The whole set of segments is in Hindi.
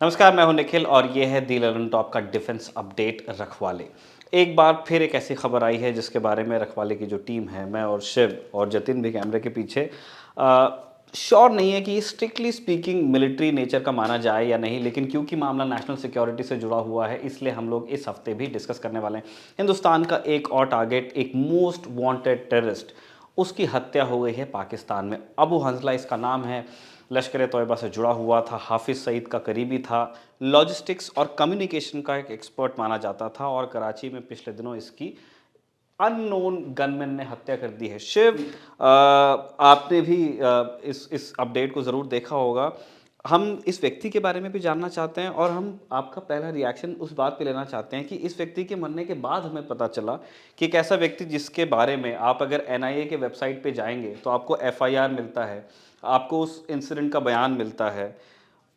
नमस्कार, मैं हूं निखिल और ये है दी ललन टॉप का डिफेंस अपडेट रखवाले। एक बार फिर एक ऐसी खबर आई है जिसके बारे में रखवाले की जो टीम है, मैं और शिव और जतिन भी कैमरे के पीछे श्योर नहीं है कि ये स्ट्रिक्टली स्पीकिंग मिलिट्री नेचर का माना जाए या नहीं, लेकिन क्योंकि मामला नेशनल सिक्योरिटी से जुड़ा हुआ है इसलिए हम लोग इस हफ्ते भी डिस्कस करने वाले हैं। हिंदुस्तान का एक और टारगेट, एक मोस्ट वांटेड टेररिस्ट, उसकी हत्या हो गई है पाकिस्तान में। अबू हंजला इसका नाम है, लश्कर तोयबा से जुड़ा हुआ था, हाफिज़ सईद का करीबी था, लॉजिस्टिक्स और कम्युनिकेशन का एक एक्सपर्ट माना जाता था और कराची में पिछले दिनों इसकी अननोन गनमैन ने हत्या कर दी है। शिव, आपने भी इस अपडेट को ज़रूर देखा होगा। हम इस व्यक्ति के बारे में भी जानना चाहते हैं और हम आपका पहला रिएक्शन उस बात पे लेना चाहते हैं कि इस व्यक्ति के मरने के बाद हमें पता चला कि एक ऐसा व्यक्ति जिसके बारे में आप अगर एनआईए के वेबसाइट पे जाएंगे तो आपको एफआईआर मिलता है, आपको उस इंसिडेंट का बयान मिलता है।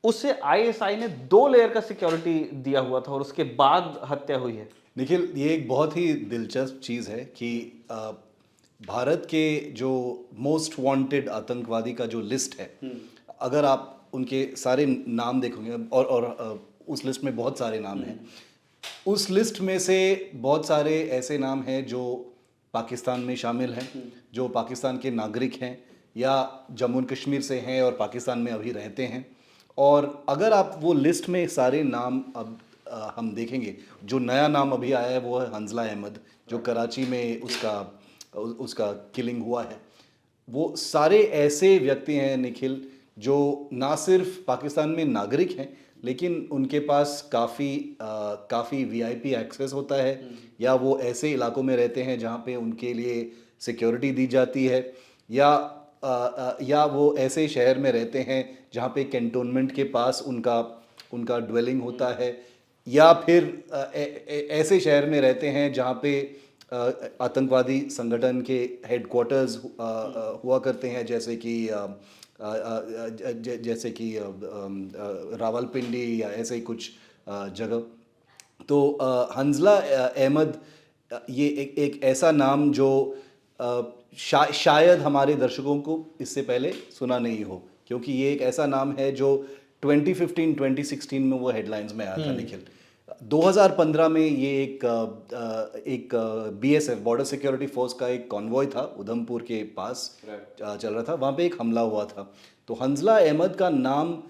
उसे आईएसआई ने 2 लेयर का सिक्योरिटी दिया हुआ था और उसके बाद हत्या हुई है। निखिल, ये एक बहुत ही दिलचस्प चीज़ है कि भारत के जो मोस्ट वांटेड आतंकवादी का जो लिस्ट है, अगर आप उनके सारे नाम देखोगे और उस लिस्ट में बहुत सारे नाम हैं। उस लिस्ट में से बहुत सारे ऐसे नाम हैं जो पाकिस्तान में शामिल हैं, जो पाकिस्तान के नागरिक हैं या जम्मू और कश्मीर से हैं और पाकिस्तान में अभी रहते हैं। और अगर आप वो लिस्ट में सारे नाम अब हम देखेंगे, जो नया नाम अभी आया है वो है हंजला अहमद, जो कराची में उसका किलिंग हुआ है। वो सारे ऐसे व्यक्ति हैं निखिल, जो ना सिर्फ पाकिस्तान में नागरिक हैं लेकिन उनके पास काफ़ी वीआईपी एक्सेस होता है, या वो ऐसे इलाकों में रहते हैं जहाँ पे उनके लिए सिक्योरिटी दी जाती है, या वो ऐसे शहर में रहते हैं जहाँ पे कैंटोनमेंट के पास उनका उनका ड्वेलिंग होता है, या फिर ऐसे शहर में रहते हैं जहाँ पे आतंकवादी संगठन के हेडक्वार्टर्स हुआ करते हैं, जैसे कि रावलपिंडी या ऐसे ही कुछ जगह। तो हंजला अहमद, ये एक ऐसा नाम जो शायद हमारे दर्शकों को इससे पहले सुना नहीं हो, क्योंकि ये एक ऐसा नाम है जो 2015-2016 में वो हेडलाइंस में आया था निखिल। 2015 में ये एक बीएसएफ, बॉर्डर सिक्योरिटी फोर्स का एक कॉन्वॉय था, उधमपुर के पास चल रहा था, वहाँ पे एक हमला हुआ था। तो हंजला अहमद का नाम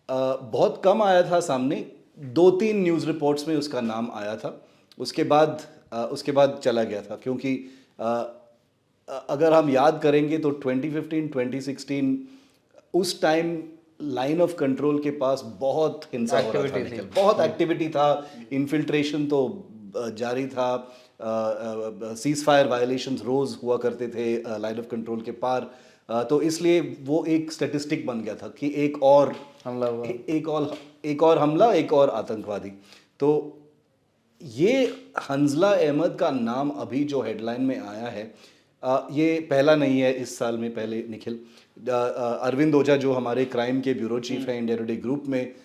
बहुत कम आया था सामने, 2-3 न्यूज़ रिपोर्ट्स में उसका नाम आया था। उसके बाद चला गया था, क्योंकि अगर हम याद करेंगे तो 2015-2016 उस टाइम लाइन ऑफ कंट्रोल के पास बहुत हिंसा हो रहा था, बहुत एक्टिविटी था, इन्फिल्ट्रेशन तो जारी था, सीज फायर वायलेशंस रोज हुआ करते थे लाइन ऑफ कंट्रोल के पार। तो इसलिए वो एक स्टैटिस्टिक बन गया था कि एक और हमला, एक और आतंकवादी। तो ये हंजला अहमद का नाम अभी जो हेडलाइन में आया है, ये पहला नहीं है इस साल में। पहले निखिल, अरविंद ओझा जो हमारे क्राइम के ब्यूरो चीफ हैं इंडिया टुडे ग्रुप में,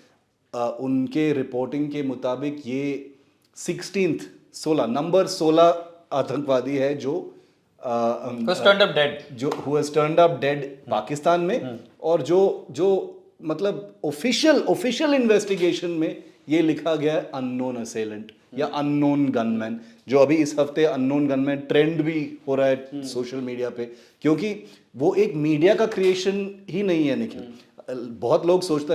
उनके रिपोर्टिंग के मुताबिक ये 16 आतंकवादी है जो टर्न्ड अप डेड पाकिस्तान में, और जो मतलब ऑफिशियल इन्वेस्टिगेशन में ये लिखा गया है अननोन असेलेंट या अननोन गनमैन। जो अभी इस हफ्ते अननोन गनमैन ट्रेंड भी हो रहा है सोशल मीडिया पे, क्योंकि वो एक मीडिया का क्रिएशन ही नहीं है निखिल। बहुत लोग सोचते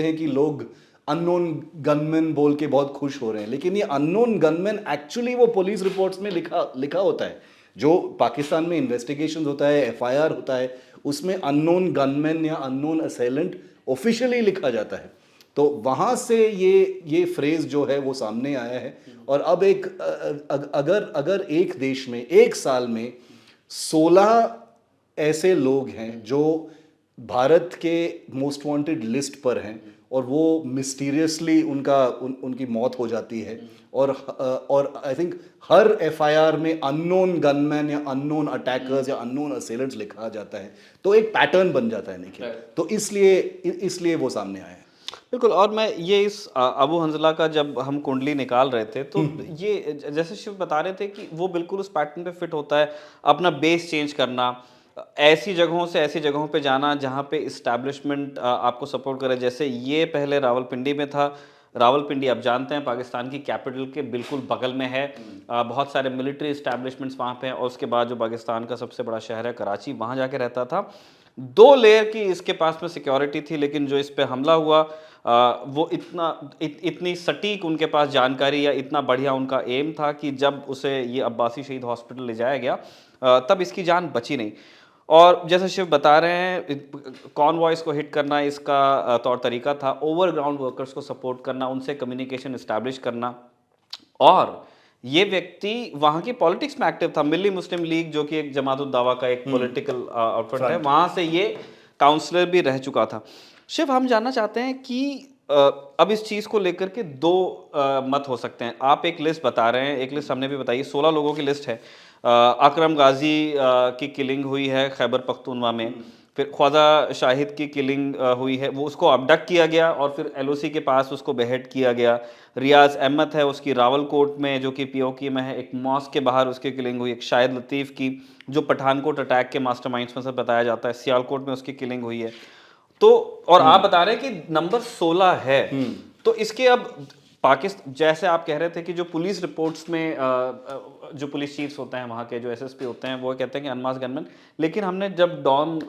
हैं कि लोग अननोन गनमैन बोल के बहुत खुश हो रहे हैं, लेकिन ये अननोन गनमैन एक्चुअली वो पुलिस रिपोर्ट्स में लिखा होता है। जो पाकिस्तान में इन्वेस्टिगेशन होता है, एफआईआर होता है, उसमें अननोन गनमैन या अननोन असेलेंट ऑफिशियली लिखा जाता है। तो वहाँ से ये फ्रेज जो है वो सामने आया है। और अब अगर एक देश में एक साल में 16 ऐसे लोग हैं जो भारत के मोस्ट वांटेड लिस्ट पर हैं और वो मिस्टीरियसली उनकी मौत हो जाती है, और आई थिंक हर एफआईआर में अननोन गनमैन या अननोन अटैकर्स या अननोन असेलेंट्स लिखा जाता है, तो एक पैटर्न बन जाता है निखिल। तो इसलिए वो सामने आया है। बिल्कुल। और मैं ये इस अबू हंजला का जब हम कुंडली निकाल रहे थे तो ये जैसे शिव बता रहे थे कि वो बिल्कुल उस पैटर्न पे फिट होता है, अपना बेस चेंज करना, ऐसी जगहों से ऐसी जगहों पे जाना जहाँ पे इस्टेब्लिशमेंट आपको सपोर्ट करे, जैसे ये पहले रावलपिंडी में था। रावलपिंडी आप जानते हैं पाकिस्तान की कैपिटल के बिल्कुल बगल में है। बहुत सारे मिलिट्री इस्टेब्लिशमेंट्स वहाँ पे हैं, और उसके बाद जो पाकिस्तान का सबसे बड़ा शहर है कराची, वहाँ जाके रहता था। 2 लेयर की इसके पास में सिक्योरिटी थी, लेकिन जो इस पे हमला हुआ वो इतनी सटीक उनके पास जानकारी या इतना बढ़िया उनका एम था कि जब उसे ये अब्बासी शहीद हॉस्पिटल ले जाया गया तब इसकी जान बची नहीं। और जैसे शिव बता रहे हैं, कॉनवॉयज़ को हिट करना इसका तौर तरीका था, ओवरग्राउंड वर्कर्स को सपोर्ट करना, उनसे कम्युनिकेशन इस्टेब्लिश करना। और ये व्यक्ति वहाँ की पॉलिटिक्स में एक्टिव था। मिल्ली मुस्लिम लीग जो कि एक जमात उद दावा का एक पॉलिटिकल आउटफिट है, वहाँ से ये काउंसलर भी रह चुका था। शिव, हम जानना चाहते हैं कि अब इस चीज़ को लेकर के 2 मत हो सकते हैं। आप एक लिस्ट बता रहे हैं, एक लिस्ट हमने भी बताई, 16 लोगों की लिस्ट है। अकरम गाजी की किलिंग हुई है खैबर पख्तूनवा में। फिर ख्वाजा शाहिद की किलिंग हुई है, वो उसको अबडक्ट किया गया और फिर एलओसी के पास उसको बेहेड किया गया। रियाज अहमद है, उसकी रावलकोट में जो कि पीओके में है, एक मॉस्क के बाहर उसकी किलिंग हुई। एक शाहिद लतीफ़ की, जो पठानकोट अटैक के मास्टरमाइंड्स में से बताया जाता है, सियालकोट में उसकी किलिंग हुई है। तो और आप बता रहे हैं कि नंबर 16 है। तो इसके अब पाकिस्तान, जैसे आप कह रहे थे कि जो पुलिस रिपोर्ट्स में जो पुलिस चीफ्स होते हैं वहाँ के, जो एसएसपी होते हैं, वो कहते हैं कि अनमास गनमैन, लेकिन हमने जब डॉन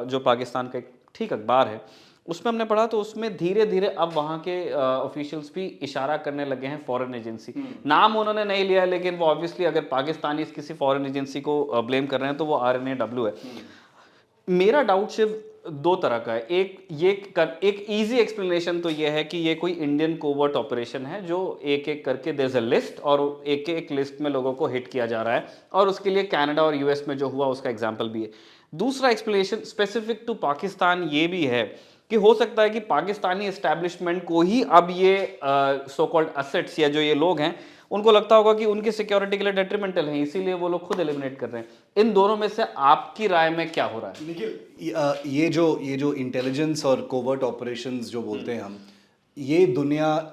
जो पाकिस्तान का एक ठीक अखबार है उसमें हमने पढ़ा, तो उसमें धीरे धीरे अब वहाँ के ऑफिशियल्स भी इशारा करने लगे हैं फॉरेन एजेंसी। नाम उन्होंने नहीं लिया, लेकिन वो ऑब्वियसली अगर पाकिस्तानी किसी फॉरेन एजेंसी को ब्लेम कर रहे हैं तो वो RNAW है। मेरा डाउट सिर्फ 2 तरह का है। एक इजी एक्सप्लेनेशन तो ये है कि ये कोई इंडियन कोवर्ट ऑपरेशन है, जो एक एक करके देयर इज अ लिस्ट, और एक एक लिस्ट में लोगों को हिट किया जा रहा है, और उसके लिए कनाडा और यूएस में जो हुआ उसका एग्जांपल भी है। दूसरा एक्सप्लेनेशन स्पेसिफिक टू पाकिस्तान ये भी है कि हो सकता है कि पाकिस्तानी एस्टैब्लिशमेंट को ही अब ये सो कॉल्ड असेट्स या जो ये लोग हैं, उनको लगता होगा कि उनकी सिक्योरिटी के लिए डेट्रीमेंटल है, इसीलिए वो लोग खुद एलिमिनेट कर रहे हैं। इन दोनों में से आपकी राय में क्या हो रहा है? देखिए, ये जो इंटेलिजेंस और कोवर्ट ऑपरेशंस जो बोलते हैं हम, ये दुनिया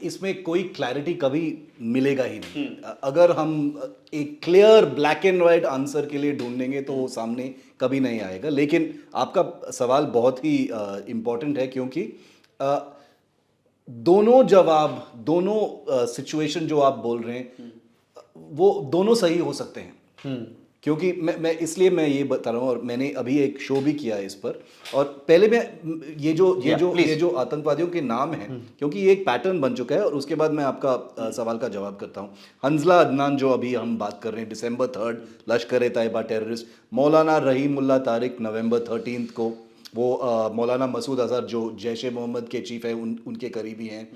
इसमें कोई क्लैरिटी कभी मिलेगा ही नहीं। अगर हम एक clear black and white answer के लिए ढूंढेंगे तो वो सामने कभी नहीं आएगा। लेकिन आपका सवाल बहुत ही इम्पोर्टेंट है, क्योंकि दोनों सिचुएशन जो आप बोल रहे हैं वो दोनों सही हो सकते हैं। क्योंकि मैं इसलिए मैं ये बता रहा हूँ, और मैंने अभी एक शो भी किया है इस पर। और पहले मैं ये जो आतंकवादियों के नाम हैं, क्योंकि ये एक पैटर्न बन चुका है, और उसके बाद मैं आपका सवाल का जवाब करता हूँ। हंजला अदनान जो अभी हम बात कर रहे हैं, December 3 लश्कर तैयबा टेररिस्ट। मौलाना रहीमुल्लाह तारिक November 13 को, वो मौलाना मसूद अजहर जो जैश-ए-मोहम्मद के चीफ हैं, उनके करीबी हैं।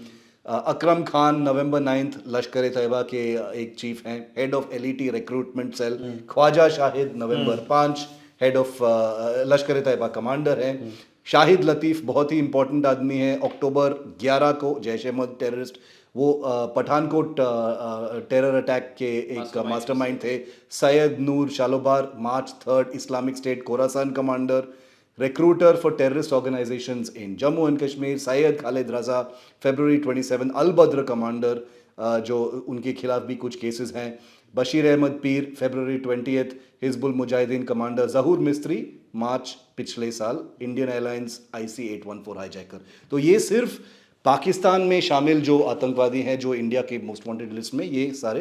अकरम खान November 9 लश्कर तैयबा के एक चीफ हैं, head of LET recruitment cell. Khwaja Shahid November 5 head of Lashkar Taiba commander हैं। शाहिद लतीफ़ बहुत ही इंपॉर्टेंट आदमी है, October 11 को जैश-ए-मोहम्मद टेररिस्ट, वो पठानकोट टेरर अटैक के एक मास्टरमाइंड थे। Syed Noor Shalobar March 3 Islamic State Khorasan commander. recruiter for terrorist organizations in Jammu and Kashmir, Syed Khalid Raza February 27 Al Badr commander, जो उनके खिलाफ भी कुछ केसेस हैं। बशीर अहमद पीर February 20 हिजबुल मुजाहिदीन कमांडर। जहूर मिस्त्री मार्च पिछले साल इंडियन एयरलाइंस IC-814 हाईजैकर। तो ये सिर्फ पाकिस्तान में शामिल जो आतंकवादी हैं जो इंडिया के मोस्ट वांटेड लिस्ट में, ये सारे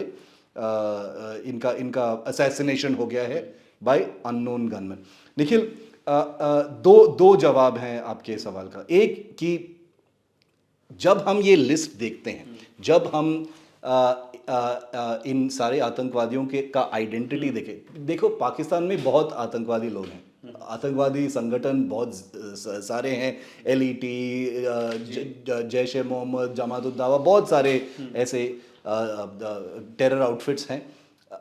इनका असैसिनेशन हो गया है बाय अननोन गनमैन। निखिल, दो जवाब हैं आपके सवाल का। एक कि जब हम ये लिस्ट देखते हैं, जब हम इन सारे आतंकवादियों का आइडेंटिटी देखो, पाकिस्तान में बहुत आतंकवादी लोग हैं, आतंकवादी संगठन बहुत सारे हैं। एलईटी, जैश-ए-मोहम्मद, जमात उद दावा, बहुत सारे ऐसे टेरर आउटफिट्स हैं।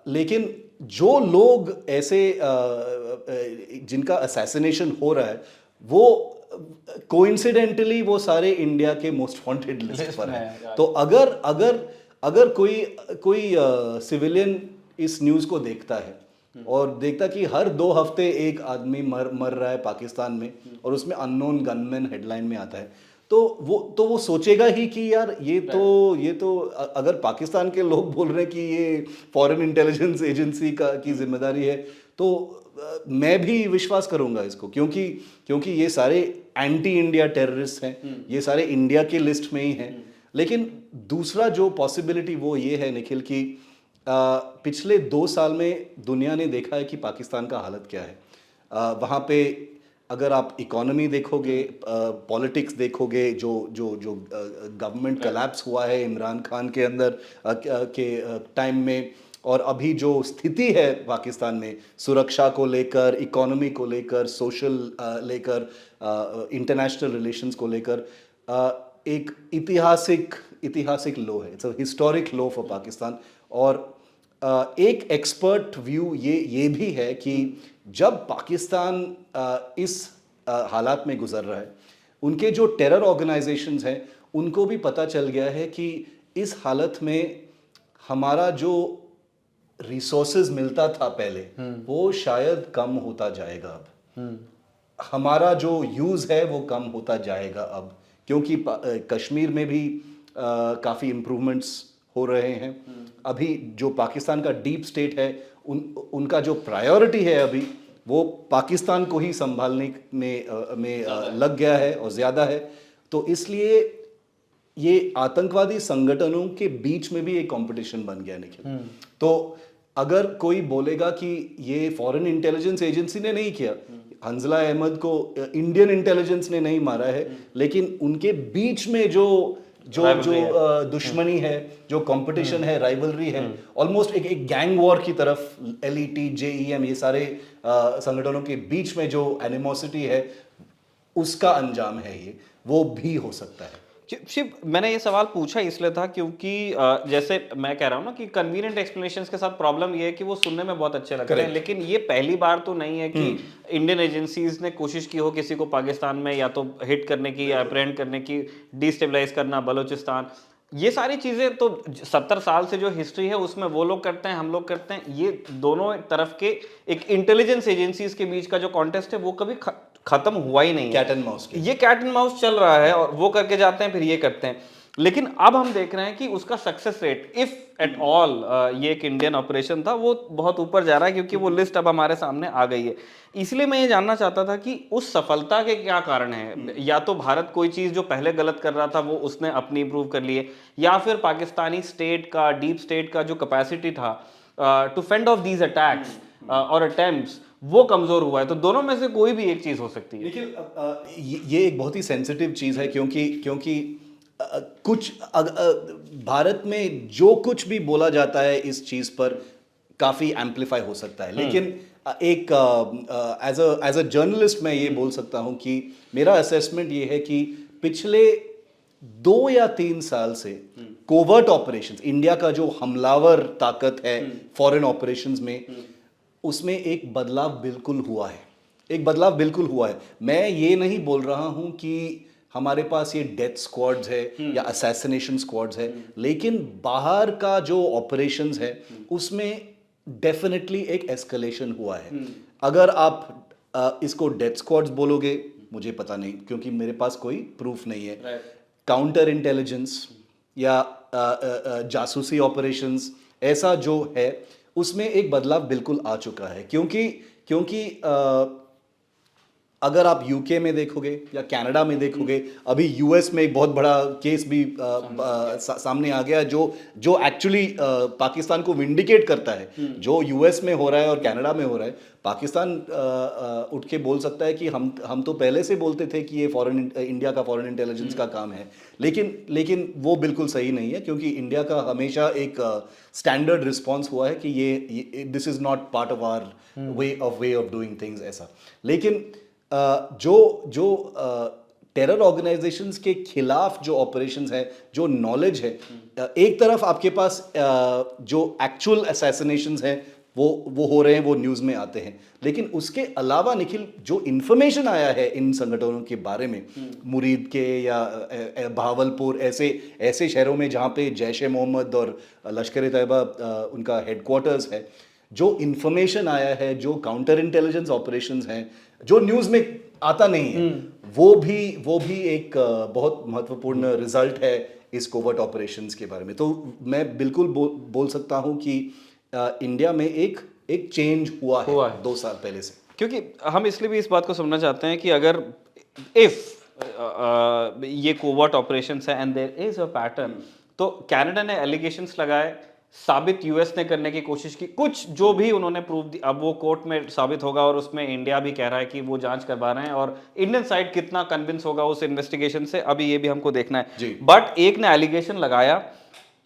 लेकिन जो लोग ऐसे जिनका असैसिनेशन हो रहा है, वो कोइंसिडेंटली वो सारे इंडिया के मोस्ट वांटेड लिस्ट पर हैं। तो अगर कोई सिविलियन इस न्यूज़ को देखता है और देखता कि हर 2 हफ्ते एक आदमी मर रहा है पाकिस्तान में, और उसमें अननोन गनमैन हेडलाइन में आता है, तो वो सोचेगा ही कि यार ये तो अगर पाकिस्तान के लोग बोल रहे हैं कि ये फॉरेन इंटेलिजेंस एजेंसी का की जिम्मेदारी है, तो मैं भी विश्वास करूंगा इसको, क्योंकि ये सारे एंटी इंडिया टेररिस्ट हैं, ये सारे इंडिया की लिस्ट में ही हैं। लेकिन दूसरा जो पॉसिबिलिटी वो ये है निखिल कि पिछले 2 साल में दुनिया ने देखा है कि पाकिस्तान का हालत क्या है। वहाँ पे अगर आप इकोनॉमी देखोगे, पॉलिटिक्स देखोगे, जो जो जो गवर्नमेंट कलैप्स हुआ है इमरान खान के अंदर के टाइम में, और अभी जो स्थिति है पाकिस्तान में सुरक्षा को लेकर, इकोनॉमी को लेकर, सोशल लेकर, इंटरनेशनल रिलेशंस को लेकर, एक ऐतिहासिक लो है। It's a historic low for Pakistan. और एक एक्सपर्ट व्यू ये भी है कि जब पाकिस्तान इस हालात में गुजर रहा है, उनके जो टेरर ऑर्गेनाइजेशंस हैं उनको भी पता चल गया है कि इस हालत में हमारा जो रिसोर्सेज मिलता था पहले, वो शायद कम होता जाएगा अब। हमारा जो यूज़ है वो कम होता जाएगा अब, क्योंकि कश्मीर में भी काफ़ी इम्प्रूवमेंट्स हो रहे हैं। अभी जो पाकिस्तान का डीप स्टेट है, उनका जो प्रायोरिटी है अभी, वो पाकिस्तान को ही संभालने में लग गया है और ज़्यादा है। तो इसलिए ये आतंकवादी संगठनों के बीच में भी एक कंपटीशन बन गया निखिल। तो अगर कोई बोलेगा कि ये फॉरेन इंटेलिजेंस एजेंसी ने नहीं किया, हंजला अहमद को इंडियन इंटेलिजेंस ने नहीं मारा है, लेकिन उनके बीच में जो दुश्मनी है, जो कंपटीशन है, राइवलरी है, ऑलमोस्ट एक गैंग वॉर की तरफ, एलईटी, जेईएम, ये सारे संगठनों के बीच में जो एनिमोसिटी है, उसका अंजाम है ये, वो भी हो सकता है। शिव, मैंने ये सवाल पूछा इसलिए था क्योंकि जैसे मैं कह रहा हूँ ना कि कन्वीनियंट एक्सप्लेनेशंस के साथ प्रॉब्लम ये है कि वो सुनने में बहुत अच्छे लगते हैं, लेकिन ये पहली बार तो नहीं है कि इंडियन एजेंसीज ने कोशिश की हो किसी को पाकिस्तान में या तो हिट करने की या अप्रेहेंड करने की, डिस्टेबलाइज करना बलूचिस्तान। ये सारी चीज़ें तो 70 साल से जो हिस्ट्री है उसमें वो लोग करते हैं, हम लोग करते हैं। ये दोनों तरफ के एक इंटेलिजेंस एजेंसीज के बीच का जो कॉन्टेस्ट है वो कभी खत्म हुआ ही नहीं है। कैट एंड माउस, ये कैट एंड माउस चल रहा है और वो करके जाते हैं, फिर ये करते हैं। लेकिन अब हम देख रहे हैं कि उसका success rate, if at all ये एक इंडियन ऑपरेशन था, वो बहुत ऊपर जा रहा है, क्योंकि वो लिस्ट अब हमारे सामने आ गई है। इसलिए मैं ये जानना चाहता था कि उस सफलता के क्या कारण है। या तो भारत कोई चीज़ जो पहले गलत कर रहा था वो उसने अपनी इंप्रूव कर ली है, या फिर पाकिस्तानी स्टेट का, डीप स्टेट का जो कैपेसिटी था to fend off these attacks और अटेम्प्ट्स, वो कमजोर हुआ है। तो दोनों में से कोई भी एक चीज हो सकती है। देखिए, ये एक बहुत ही सेंसिटिव चीज है, क्योंकि कुछ भारत में जो कुछ भी बोला जाता है इस चीज पर काफी एम्पलीफाई हो सकता है, लेकिन एक एज अ जर्नलिस्ट मैं ये बोल सकता हूं कि मेरा असेसमेंट ये है कि पिछले 2 या 3 साल से कोवर्ट ऑपरेशंस, इंडिया का जो हमलावर ताकत है फॉरेन ऑपरेशंस में, उसमें एक बदलाव बिल्कुल हुआ है। एक बदलाव बिल्कुल हुआ है। मैं ये नहीं बोल रहा हूं कि हमारे पास ये डेथ स्क्वाड्स है या असैसिनेशन स्क्वाड्स है, लेकिन बाहर का जो ऑपरेशंस है उसमें डेफिनेटली एक एस्केलेशन हुआ है। अगर आप इसको डेथ स्क्वाड्स बोलोगे, मुझे पता नहीं, क्योंकि मेरे पास कोई प्रूफ नहीं है। काउंटर इंटेलिजेंस या जासूसी ऑपरेशंस, ऐसा जो है उसमें एक बदलाव बिल्कुल आ चुका है। क्योंकि अगर आप यूके में देखोगे या कनाडा में देखोगे, अभी यूएस में एक बहुत बड़ा केस भी सामने आ गया जो एक्चुअली पाकिस्तान को विंडिकेट करता है। जो यूएस में हो रहा है और कनाडा में हो रहा है, पाकिस्तान उठ के बोल सकता है कि हम तो पहले से बोलते थे कि ये इंडिया का फॉरेन इंटेलिजेंस का काम है, लेकिन वो बिल्कुल सही नहीं है, क्योंकि इंडिया का हमेशा एक स्टैंडर्ड रिस्पॉन्स हुआ है कि ये this is not part of our way of doing things, ऐसा। लेकिन जो टेरर ऑर्गेनाइजेशंस के खिलाफ जो ऑपरेशंस है, जो नॉलेज है, एक तरफ आपके पास जो एक्चुअल असैसिनेशंस हैं वो हो रहे हैं, वो न्यूज़ में आते हैं, लेकिन उसके अलावा निखिल जो इन्फॉर्मेशन आया है इन संगठनों के बारे में, मुरीद के या बहावलपुर, ऐसे शहरों में जहाँ पे जैश ए मोहम्मद और लश्कर तैयबा उनका हेडक्वार्टर्स है, जो इन्फॉर्मेशन आया है, जो काउंटर इंटेलिजेंस ऑपरेशंस हैं, जो न्यूज़ में आता नहीं है। वो भी एक बहुत महत्वपूर्ण रिजल्ट है इस कोवर्ट ऑपरेशंस के बारे में। तो मैं बिल्कुल बोल सकता हूं कि इंडिया में एक चेंज हुआ है 2 साल पहले से। क्योंकि हम इसलिए भी इस बात को समझना चाहते हैं कि अगर इफ ये कोवर्ट ऑपरेशंस है and there is a pattern, तो कनाडा ने एलिगेशंस लगाए, साबित यूएस ने करने की कोशिश की, कुछ जो भी उन्होंने प्रूफ दी, अब वो कोर्ट में साबित होगा और उसमें इंडिया भी कह रहा है कि वो जांच करवा रहे हैं, और इंडियन साइड कितना कन्विंस होगा उस इन्वेस्टिगेशन से, अभी ये भी हमको देखना है। बट एक ने एलिगेशन लगाया,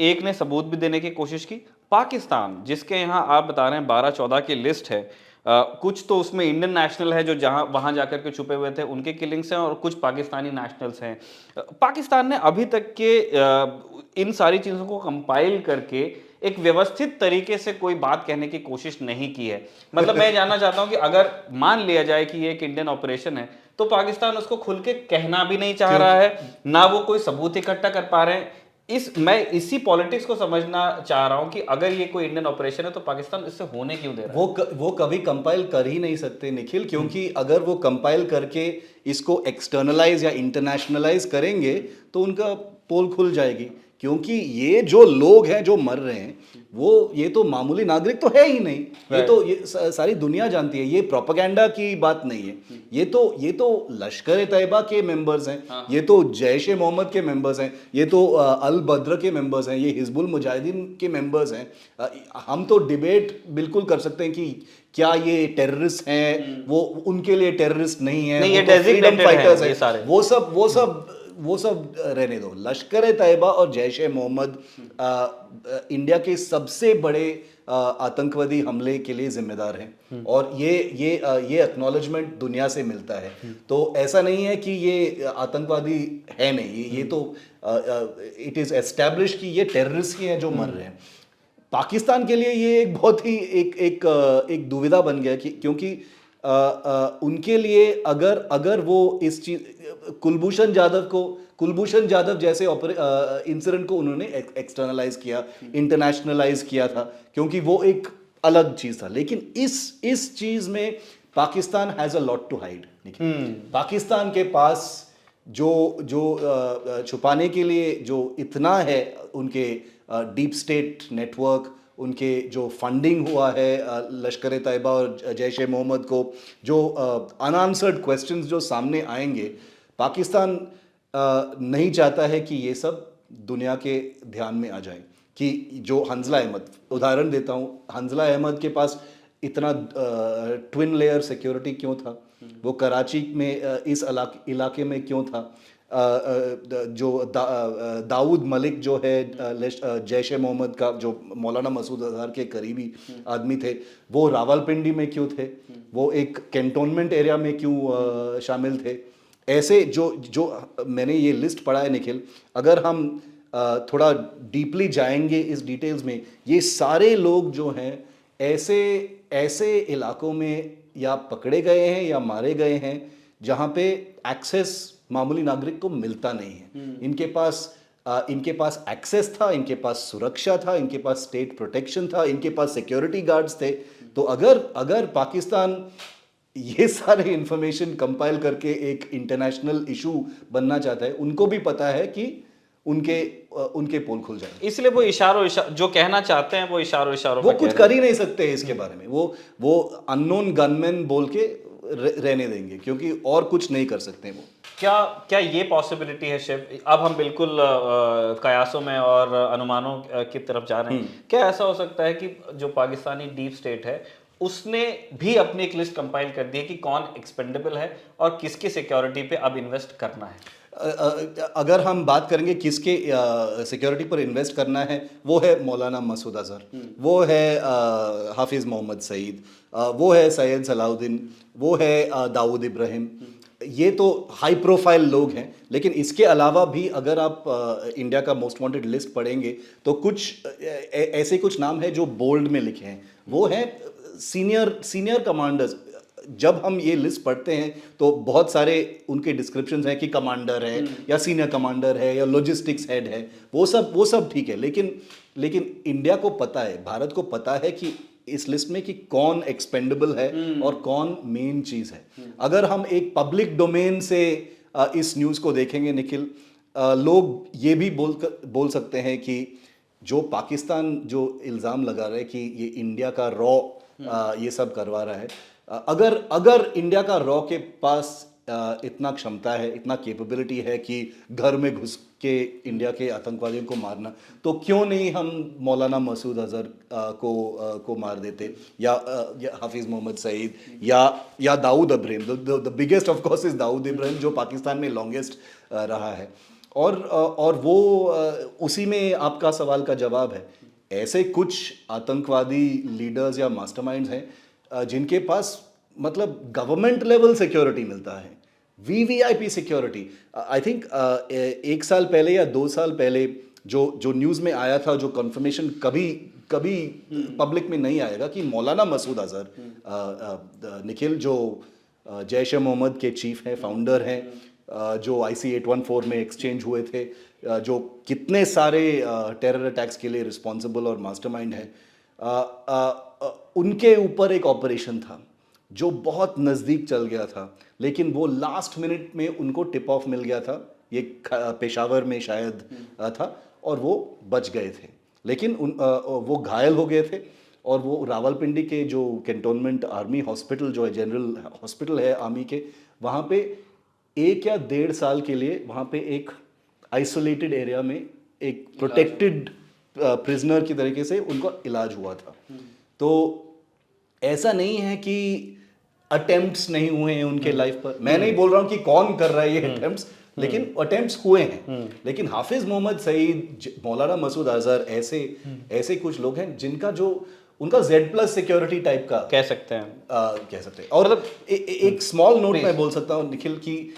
एक ने सबूत भी देने की कोशिश की। पाकिस्तान, जिसके यहाँ आप बता रहे हैं 12-14 की लिस्ट है, कुछ तो उसमें इंडियन नेशनल है जो जहां वहां जाकर के छुपे हुए थे, उनके किलिंग्स हैं, और कुछ पाकिस्तानी नेशनल्स हैं। पाकिस्तान ने अभी तक के इन सारी चीज़ों को कंपाइल करके एक व्यवस्थित तरीके से कोई बात कहने की कोशिश नहीं की है। मतलब मैं जानना चाहता हूं कि अगर मान लिया जाए कि ये एक इंडियन ऑपरेशन है, तो पाकिस्तान उसको खुल के कहना भी नहीं चाह रहा है, ना वो कोई सबूत इकट्ठा कर पा रहे हैं। मैं इसी पॉलिटिक्स को समझना चाह रहा हूं कि अगर ये कोई इंडियन ऑपरेशन है तो पाकिस्तान इससे होने क्यों दे रहा है? वो कभी कंपाइल कर ही नहीं सकते निखिल, क्योंकि अगर वो कंपाइल करके इसको एक्सटर्नलाइज या इंटरनेशनलाइज करेंगे तो उनका पोल खुल जाएगी। क्योंकि ये जो लोग हैं जो मर रहे हैं, ये तो मामूली नागरिक तो है ही नहीं। ये सारी दुनिया जानती है, ये प्रोपेगेंडा की बात नहीं है। ये तो लश्कर तैयबा के मेंबर्स हैं, ये तो जैश ए मोहम्मद के मेंबर्स हैं, ये तो अल बद्र के मेंबर्स हैं, ये हिजबुल मुजाहिदीन के मेंबर्स हैं। हम तो डिबेट बिल्कुल कर सकते हैं कि क्या ये टेररिस्ट हैं, वो उनके लिए टेररिस्ट नहीं है, नहीं, ये डेजिग्नेटेड फाइटर्स हैं, वो सब रहने दो। लश्कर तैयबा और जैश ए मोहम्मद इंडिया के सबसे बड़े आतंकवादी हमले के लिए जिम्मेदार हैं, और ये एक्नॉलेजमेंट दुनिया से मिलता है। तो ऐसा नहीं है कि ये आतंकवादी है नहीं, ये तो इट इज एस्टैब्लिश कि ये टेररिस्ट ही हैं जो मर रहे हैं। पाकिस्तान के लिए ये एक बहुत ही एक दुविधा बन गया कि क्योंकि उनके लिए अगर वो इस चीज कुलभूषण जाधव जैसे इंसिडेंट को उन्होंने एक्सटर्नलाइज किया, इंटरनेशनलाइज किया था, क्योंकि वो एक अलग चीज था। लेकिन इस चीज में Pakistan has a lot to hide. Pakistan के पास जो छुपाने के लिए जो इतना है, उनके डीप स्टेट नेटवर्क, उनके जो फंडिंग हुआ है लश्कर तैयबा और जैश ए मोहम्मद को, जो अनआंसर्ड क्वेश्चंस जो सामने आएंगे, पाकिस्तान नहीं चाहता है कि ये सब दुनिया के ध्यान में आ जाए। कि जो हंजला अहमद, उदाहरण देता हूँ, हंजला अहमद के पास इतना ट्विन लेयर सिक्योरिटी क्यों था? वो कराची में इस इलाके में क्यों था? जो दाऊद मलिक जो है जैश ए मोहम्मद का, जो मौलाना मसूद अजहर के करीबी आदमी थे, वो रावलपिंडी में क्यों थे? वो एक कैंटोनमेंट एरिया में क्यों शामिल थे? ऐसे जो मैंने ये लिस्ट पढ़ा है निखिल, अगर हम थोड़ा डीपली जाएंगे इस डिटेल्स में, ये सारे लोग जो हैं ऐसे इलाकों में या पकड़े गए हैं या मारे गए हैं जहाँ पे एक्सेस मामूली नागरिक को मिलता नहीं है। इनके पास एक्सेस था, इनके पास सुरक्षा था, इनके पास स्टेट प्रोटेक्शन था, इनके पास सिक्योरिटी गार्ड्स थे। तो अगर पाकिस्तान ये सारे इंफॉर्मेशन कंपाइल करके एक इंटरनेशनल इशू बनना चाहता है, उनको भी पता है कि उनके पोल खुल जाएंगे। इसलिए वो इशारों जो कहना चाहते हैं वो इशारों वो कुछ कर ही नहीं सकते इसके बारे में। वो अननोन गनमैन बोल के रहने देंगे, क्योंकि और कुछ नहीं कर सकते वो। क्या ये पॉसिबिलिटी है शिव, अब हम बिल्कुल कयासों में और अनुमानों की तरफ जा रहे हैं, क्या ऐसा हो सकता है कि जो पाकिस्तानी डीप स्टेट है उसने भी अपनी एक लिस्ट कंपाइल कर दी है कि कौन एक्सपेंडेबल है और किसकी सिक्योरिटी पे अब इन्वेस्ट करना है? अगर हम बात करेंगे किसके सिक्योरिटी पर इन्वेस्ट करना है, वो है मौलाना मसूद अजहर, वो है हाफिज़ मोहम्मद सईद, वो है सैयद सलाउद्दीन, वो है दाऊद इब्राहिम। ये तो हाई प्रोफाइल लोग हैं। लेकिन इसके अलावा भी अगर आप इंडिया का मोस्ट वांटेड लिस्ट पढ़ेंगे तो कुछ ऐसे कुछ नाम है जो बोल्ड में लिखे हैं। वो हैं सीनियर कमांडर्स। जब हम ये लिस्ट पढ़ते हैं तो बहुत सारे उनके डिस्क्रिप्शंस हैं कि कमांडर है या सीनियर कमांडर है या लॉजिस्टिक्स हेड है, वो सब ठीक है। लेकिन इंडिया को पता है, भारत को पता है कि इस लिस्ट में कि कौन एक्सपेंडेबल है और कौन मेन चीज है। अगर हम एक पब्लिक डोमेन से इस न्यूज को देखेंगे निखिल, लोग ये भी बोल सकते हैं कि जो पाकिस्तान जो इल्ज़ाम लगा रहा है कि ये इंडिया का रॉ ये सब करवा रहा है, अगर इंडिया का रॉ के पास इतना क्षमता है, इतना कैपेबिलिटी है कि घर में घुस के इंडिया के आतंकवादियों को मारना, तो क्यों नहीं हम मौलाना मसूद अजहर को मार देते, या हाफिज मोहम्मद सईद, या Dawood Ibrahim. The biggest of course is Dawood Ibrahim, जो पाकिस्तान में लॉन्गेस्ट रहा है। और वो उसी में आपका सवाल का जवाब है। ऐसे कुछ आतंकवादी लीडर्स या मास्टरमाइंड्स हैं जिनके पास मतलब गवर्नमेंट लेवल सिक्योरिटी मिलता है, वीवीआईपी सिक्योरिटी। आई थिंक 1 साल पहले या 2 साल पहले जो न्यूज़ में आया था, जो कंफर्मेशन कभी पब्लिक में नहीं आएगा, कि मौलाना मसूद अजहर निखिल, जो जैश ए मोहम्मद के चीफ हैं, फाउंडर हैं, जो IC-814 में एक्सचेंज हुए थे, जो कितने सारे टेरर अटैक्स के लिए रिस्पॉन्सिबल और मास्टरमाइंड है, उनके ऊपर एक ऑपरेशन था जो बहुत नज़दीक चल गया था, लेकिन वो लास्ट मिनट में उनको टिप ऑफ मिल गया था, ये पेशावर में शायद था, और वो बच गए थे। लेकिन वो घायल हो गए थे, और वो रावलपिंडी के जो कैंटोनमेंट आर्मी हॉस्पिटल, जो है जनरल हॉस्पिटल है आर्मी के, वहाँ पे 1 या 1.5 साल के लिए वहाँ पे एक आइसोलेटेड एरिया में एक प्रोटेक्टेड प्रिजनर की तरीके से उनका इलाज हुआ था। तो ऐसा नहीं है कि अटेम्प्ट्स नहीं हुए हैं उनके लाइफ पर। मैं नहीं बोल रहा हूँ कि कौन कर रहा है ये अटेम्प्ट्स, लेकिन अटेम्प्ट्स हुए हैं। लेकिन हाफिज मोहम्मद सईद, मौलाना मसूद अजहर, ऐसे कुछ लोग हैं जिनका जो उनका Z+ सिक्योरिटी टाइप का कह सकते हैं। और मतलब एक स्मॉल नोट मैं बोल सकता हूँ निखिल, कि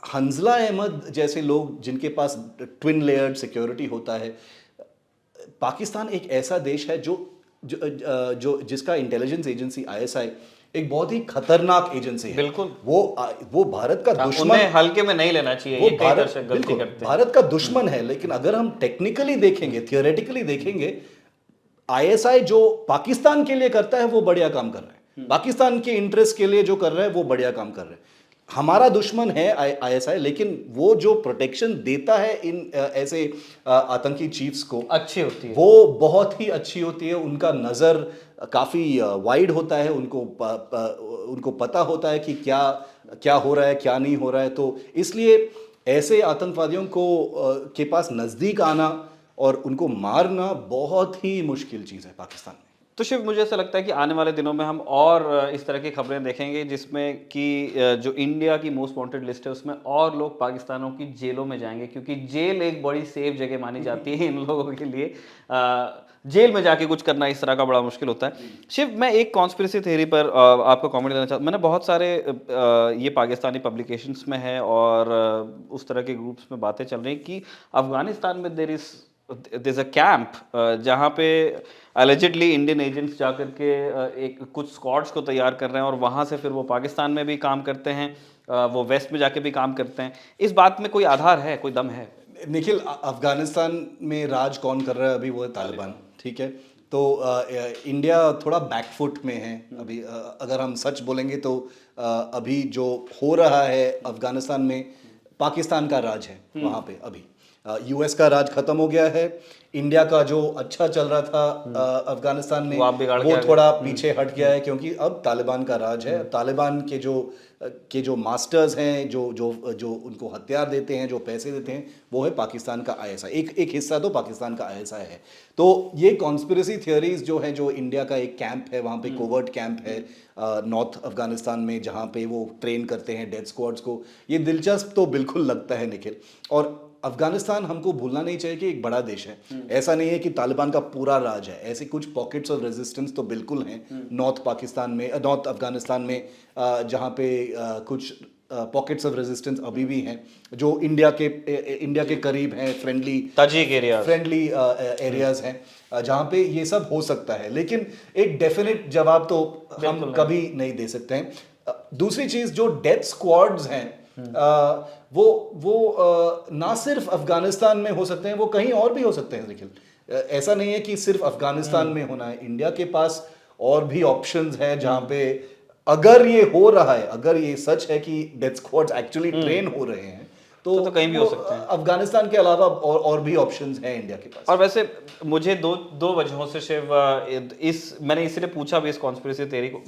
हंजला अहमद जैसे लोग जिनके पास ट्विन लेयर्ड सिक्योरिटी होता है। पाकिस्तान एक ऐसा देश है जो जिसका इंटेलिजेंस एजेंसी ISI एक बहुत ही खतरनाक एजेंसी है। बिल्कुल। वो भारत का दुश्मन, उन्हें हल्के में नहीं लेना चाहिए, वो ये कई दर्शक गलती करते हैं। भारत का दुश्मन है। लेकिन अगर हम टेक्निकली देखेंगे, थियोरेटिकली देखेंगे, ISI जो पाकिस्तान के लिए करता है वो बढ़िया काम कर रहा है। पाकिस्तान के इंटरेस्ट के लिए जो कर रहा है वो बढ़िया काम कर रहा है। हमारा दुश्मन है ISI, लेकिन वो जो प्रोटेक्शन देता है इन ऐसे आतंकी चीफ्स को, अच्छी होती है, वो बहुत ही अच्छी होती है। उनका नज़र काफ़ी वाइड होता है, उनको पता होता है कि क्या हो रहा है, क्या नहीं हो रहा है। तो इसलिए ऐसे आतंकवादियों को के पास नज़दीक आना और उनको मारना बहुत ही मुश्किल चीज़ है पाकिस्तान में। तो शिव, मुझे ऐसा लगता है कि आने वाले दिनों में हम और इस तरह की खबरें देखेंगे, जिसमें कि जो इंडिया की मोस्ट वांटेड लिस्ट है उसमें और लोग पाकिस्तानों की जेलों में जाएंगे, क्योंकि जेल एक बड़ी सेफ जगह मानी जाती है इन लोगों के लिए। जेल में जाके कुछ करना इस तरह का बड़ा मुश्किल होता है। शिव, मैं एक कॉन्स्पिरेसी थ्योरी पर आपको कमेंट देना चाहता हूँ। मैंने बहुत सारे ये पाकिस्तानी पब्लिकेशंस में है और उस तरह के ग्रुप्स में बातें चल रही कि अफगानिस्तान में देयर इज अ कैंप जहाँ पे अलेजिडली इंडियन एजेंट्स जाकर के एक कुछ स्क्वाड्स को तैयार कर रहे हैं, और वहाँ से फिर वो पाकिस्तान में भी काम करते हैं, वो वेस्ट में जाके भी काम करते हैं। इस बात में कोई आधार है, कोई दम है? निखिल, अफगानिस्तान में राज कौन कर रहा है अभी? वो है तालिबान, ठीक है। तो इंडिया थोड़ा बैकफुट में है अभी। अगर हम सच बोलेंगे तो अभी जो हो रहा है अफगानिस्तान में, पाकिस्तान का राज है वहाँ पे अभी। US का राज खत्म हो गया है। इंडिया का जो अच्छा चल रहा था अफगानिस्तान में, वो थोड़ा पीछे हट गया है, क्योंकि अब तालिबान का राज है। तालिबान के जो मास्टर्स हैं, जो उनको हथियार देते हैं, जो पैसे देते हैं, वो है पाकिस्तान का ISI। एक हिस्सा तो पाकिस्तान का ISI है। तो ये कॉन्स्पिरेसी थियोरीज जो है, जो इंडिया का एक कैंप है वहाँ पे, कोवर्ट कैंप है नॉर्थ अफगानिस्तान में, जहाँ पे वो ट्रेन करते हैं डेथ स्क्वाड्स को, ये दिलचस्प तो बिल्कुल लगता है निखिल। और अफगानिस्तान हमको भूलना नहीं चाहिए कि एक बड़ा देश है। ऐसा नहीं है कि तालिबान का पूरा राज है। ऐसे कुछ पॉकेट्स ऑफ रेजिस्टेंस तो बिल्कुल हैं नॉर्थ अफगानिस्तान में, जहाँ पे कुछ पॉकेट्स ऑफ रेजिस्टेंस अभी भी हैं, जो इंडिया के करीब हैं, फ्रेंडली एरियाज हैं, जहाँ पे ये सब हो सकता है। लेकिन एक डेफिनेट जवाब तो हम कभी नहीं दे सकते हैं। दूसरी चीज़, जो डेथ स्क्वाड्स हैं, वो ना सिर्फ अफगानिस्तान में हो सकते हैं, वो कहीं और भी हो सकते हैं निखिल। ऐसा नहीं है कि सिर्फ अफगानिस्तान में होना है। इंडिया के पास और भी ऑप्शंस हैं जहां पे अगर ये हो रहा है, अगर ये सच है कि डेथ स्क्वाड्स एक्चुअली ट्रेन हो रहे हैं, तो कहीं भी हो वो, सकते हैं। अफगानिस्तान के अलावा और भी ऑप्शंस हैं इंडिया के पास। और वैसे मुझे दो वजहों से शिव इस मैंने इसलिए पूछा भी इस कॉन्स्पिरेसी थ्योरी को,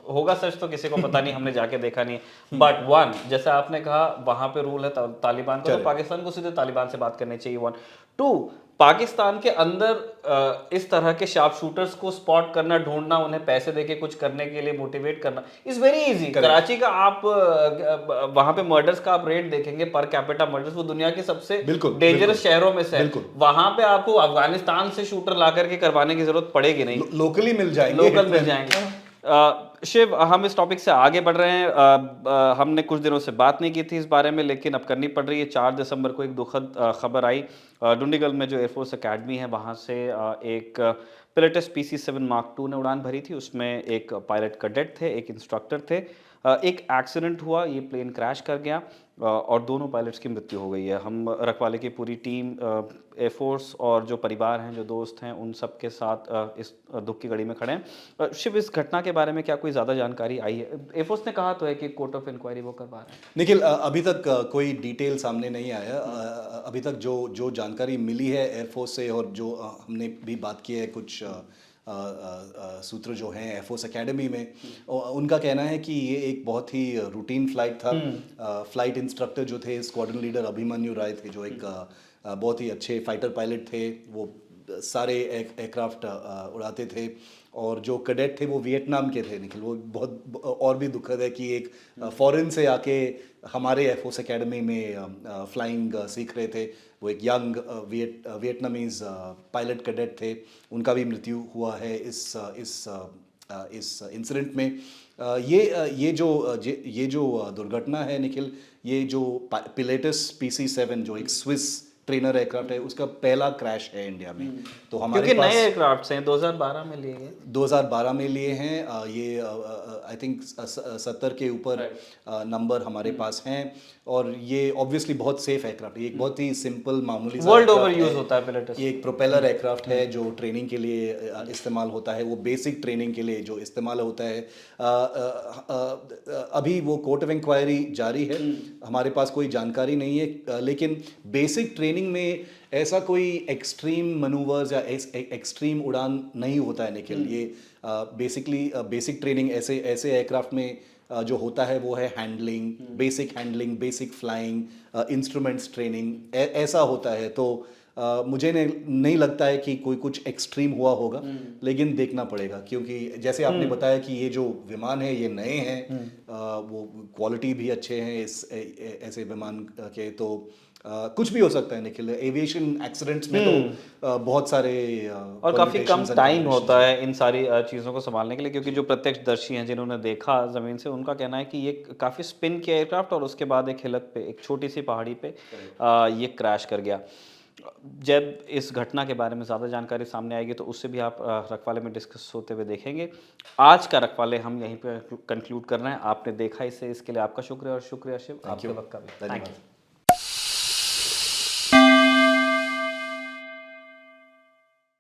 होगा सच तो किसी को पता नहीं, हमने जाके देखा नहीं, बट वन, जैसे आपने कहा वहां पे रूल है तालिबान का, तो Correct. पाकिस्तान को सीधे तालिबान से बात करनी चाहिए, वन। टू, पाकिस्तान के अंदर इस तरह के शार्प शूटर्स को स्पॉट करना, ढूंढना, उन्हें पैसे देके कुछ करने के लिए मोटिवेट करना इज वेरी इजी। कराची का आप वहां पे मर्डर्स का आप रेट देखेंगे, पर कैपिटा मर्डर्स, वो दुनिया के सबसे बिल्कुल, डेंजरस शहरों में से है। बिल्कुल। वहां पे आपको अफगानिस्तान से शूटर ला करके करवाने की जरूरत पड़ेगी नहीं, लोकली मिल जाएंगे, लोकल मिल जाएंगे। शिव, हम इस टॉपिक से आगे बढ़ रहे हैं। हमने कुछ दिनों से बात नहीं की थी इस बारे में, लेकिन अब करनी पड़ रही है। 4 दिसंबर को एक दुखद खबर आई। डुंडीगल में जो एयरफोर्स एकेडमी है वहाँ से एक पिलेटस PC-7 मार्क II ने उड़ान भरी थी। उसमें एक पायलट कैडेट थे, एक इंस्ट्रक्टर थे। एक एक्सीडेंट हुआ, ये प्लेन क्रैश कर गया और दोनों पायलट्स की मृत्यु हो गई है। हम रखवाले की पूरी टीम, एयरफोर्स और जो परिवार हैं, जो दोस्त हैं, उन सब के साथ इस दुख की घड़ी में खड़े हैं। शिव, इस घटना के बारे में क्या कोई ज़्यादा जानकारी आई है? एयरफोर्स ने कहा तो है कि कोर्ट ऑफ इंक्वायरी वो करवा रहे हैं। निखिल, अभी तक कोई डिटेल सामने नहीं आया। अभी तक जो जानकारी मिली है एयरफोर्स से, और जो हमने भी बात की है कुछ सूत्र जो हैं एयरफोर्स एकेडमी में, उनका कहना है कि ये एक बहुत ही रूटीन फ्लाइट था। फ्लाइट इंस्ट्रक्टर जो थे, स्क्वाड्रन लीडर अभिमन्यु राय थे, जो एक बहुत ही अच्छे फाइटर पायलट थे, वो सारे एयरक्राफ्ट उड़ाते थे। और जो कैडेट थे वो वियतनाम के थे। निखिल, वो बहुत और भी दुखद है कि एक फॉरेन से आके हमारे एयरफोर्स एकेडमी में फ्लाइंग सीख रहे थे। वो एक यंग वियतनामीज पायलट कैडेट थे, उनका भी मृत्यु हुआ है इस इंसिडेंट में। ये जो दुर्घटना है निखिल, ये जो पिलेटस PC-7 जो एक स्विस ट्रेनर एयरक्राफ्ट है, उसका पहला क्रैश है इंडिया में। तो हमारे क्योंकि पास नए एयरक्राफ्ट हैं, 2012 में लिए गए। 2012 में लिए हैं। ये आई थिंक 70 के ऊपर नंबर हमारे पास हैं। और ये ऑब्वियसली बहुत सेफ एयरक्राफ्ट है। ये एक बहुत ही सिंपल मामूली सा वर्ल्ड ओवर aircraft यूज है। होता है पिलेटस। ये एक प्रोपेलर एयरक्राफ्ट है जो ट्रेनिंग के लिए इस्तेमाल होता है। वो बेसिक ट्रेनिंग के लिए जो इस्तेमाल होता है। अभी वो कोर्ट ऑफ इंक्वायरी जारी है, हमारे पास कोई जानकारी नहीं है। लेकिन बेसिक ट्रेनिंग में ऐसा कोई एक्सट्रीम मनूवर्स या एक्सट्रीम उड़ान नहीं होता है निखिल। ये बेसिकली बेसिक ट्रेनिंग ऐसे एयरक्राफ्ट में जो होता है वो है handling, basic flying, instruments training, ऐसा होता है। तो मुझे नहीं लगता है कि कोई कुछ एक्सट्रीम हुआ होगा, लेकिन देखना पड़ेगा। क्योंकि जैसे आपने बताया कि ये जो विमान है ये नए हैं, वो क्वालिटी भी अच्छे हैं ऐसे विमान के, तो कुछ भी हो सकता है निखिल। एविएशन एक्सीडेंट्स में तो बहुत सारे और काफ़ी कम टाइम होता है इन सारी चीज़ों को संभालने के लिए, क्योंकि जो प्रत्यक्षदर्शी हैं जिन्होंने देखा ज़मीन से, उनका कहना है कि ये काफ़ी स्पिन किया एयरक्राफ्ट और उसके बाद एक हिलक पे, एक छोटी सी पहाड़ी पे ये क्रैश कर गया। जब इस घटना के बारे में ज़्यादा जानकारी सामने आएगी तो उससे भी आप रखवाले में डिस्कस होते हुए देखेंगे। आज का रखवाले हम यहीं पे कंक्लूड कर रहे हैं। आपने देखा इसे, इसके लिए आपका शुक्रिया, और शुक्रिया शिव आपके वक्त का भी। Thank you.